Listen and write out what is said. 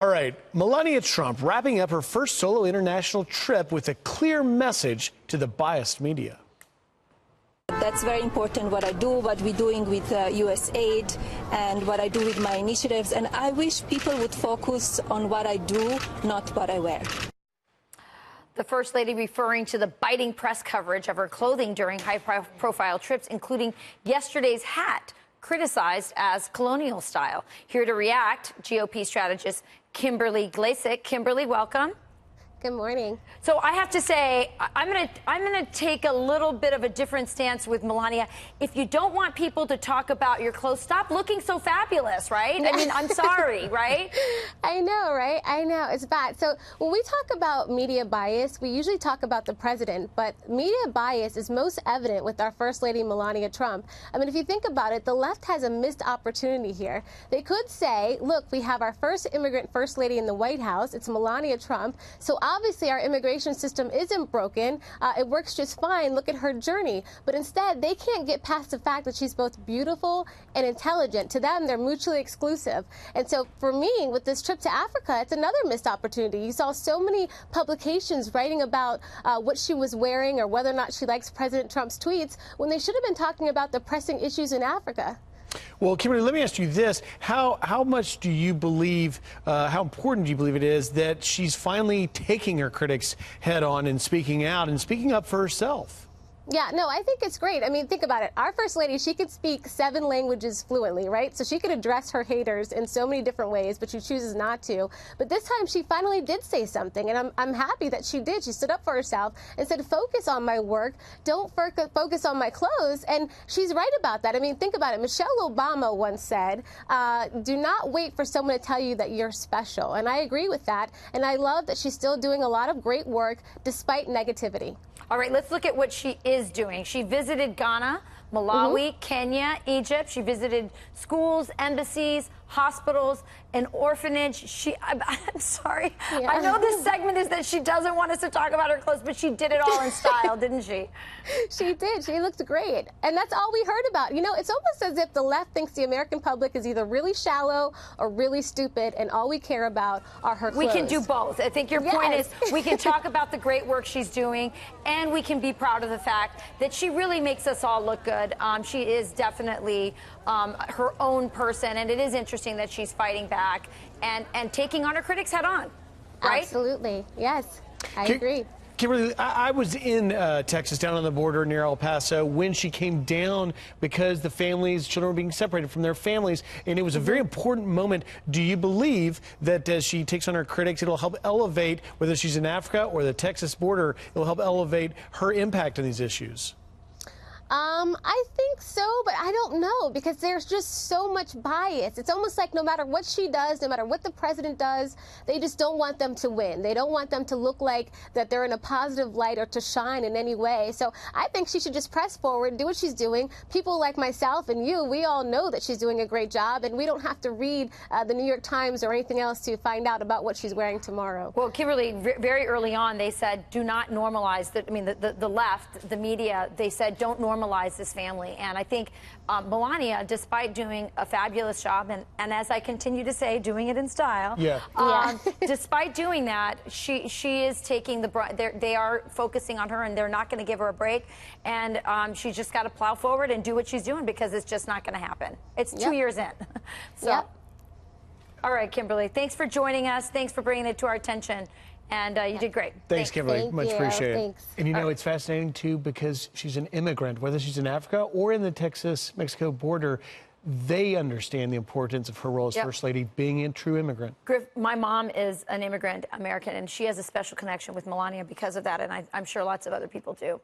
All right, Melania Trump wrapping up her first solo international trip with a clear message to the biased media. That's very important, what I do, what we're doing with U.S. aid, and what I do with my initiatives. And I wish people would focus on what I do, not what I wear. The First Lady referring to the biting press coverage of her clothing during high-profile trips, including yesterday's hat, criticized as colonial style. Here to react, GOP strategist Kimberly Glasick. Kimberly, welcome. Good morning. So I have to say, I'm gonna take a little bit of a different stance with Melania. If you don't want people to talk about your clothes, stop looking so fabulous, right? I mean, I'm sorry, right? I know, right? I know, it's bad. So when we talk about media bias, we usually talk about the president, but media bias is most evident with our First Lady, Melania Trump. I mean, if you think about it, the left has a missed opportunity here. They could say, look, we have our first immigrant First Lady in the White House. It's Melania Trump. So obviously, our immigration system isn't broken. It works just fine. Look at her journey. But instead, they can't get past the fact that she's both beautiful and intelligent. To them, they're mutually exclusive. And so for me, with this trip to Africa, it's another missed opportunity. You saw so many publications writing about what she was wearing or whether or not she likes President Trump's tweets when they should have been talking about the pressing issues in Africa. Well, Kimberly, let me ask you this. How much do you believe, how important do you believe it is that she's finally taking her critics head on and speaking out and speaking up for herself? Yeah, no, I think it's great. I mean, think about it. Our First Lady, she could speak 7 languages fluently, right? So she could address her haters in so many different ways, but she chooses not to. But this time she finally did say something, and I'm happy that she did. She stood up for herself and said, focus on my work, don't focus on my clothes. And she's right about that. I mean, think about it. Michelle Obama once said, do not wait for someone to tell you that you're special. And I agree with that. And I love that she's still doing a lot of great work despite negativity. All right, let's look at what she is doing. She visited Ghana, Malawi, Kenya, Egypt. She visited schools, embassies, hospitals, an orphanage. I'm sorry. Yeah. I know this segment is that she doesn't want us to talk about her clothes, but she did it all in style, didn't she? She did. She looked great. And that's all we heard about. You know, it's almost as if the left thinks the American public is either really shallow or really stupid, and all we care about are her clothes. We can do both. I think your point is we can talk about the great work she's doing, and we can be proud of the fact that she really makes us all look good. She is definitely her own person, and it is interesting that she's fighting back and taking on her critics head on, right? Absolutely. Yes, I agree. Kimberly, I was in Texas, down on the border near El Paso, when she came down because the children were being separated from their families, and it was a very important moment. Do you believe that as she takes on her critics, it'll help elevate, whether she's in Africa or the Texas border, it'll help elevate her impact on these issues? I think so, but I don't know, because there's just so much bias. It's almost like no matter what she does, no matter what the president does, they just don't want them to win. They don't want them to look like that they're in a positive light or to shine in any way. So I think she should just press forward, do what she's doing. People like myself and you, we all know that she's doing a great job, and we don't have to read the New York Times or anything else to find out about what she's wearing tomorrow. Well, Kimberly, very early on, they said, do not normalize the left, the media, they said, don't normalize this family. And I think Melania, despite doing a fabulous job, and as I continue to say, doing it in style, despite doing that, she is taking the brunt. They are focusing on her, and they're not going to give her a break. And she's just got to plow forward and do what she's doing, because it's just not going to happen. It's 2 years in. So, all right, Kimberly, thanks for joining us. Thanks for bringing it to our attention. And you did great. Thanks, Kimberly. Much appreciated. Thanks. And you know, it's fascinating, too, because she's an immigrant, whether she's in Africa or in the Texas-Mexico border. They understand the importance of her role as First Lady, being a true immigrant. Griff, my mom is an immigrant American, and she has a special connection with Melania because of that, and I'm sure lots of other people do.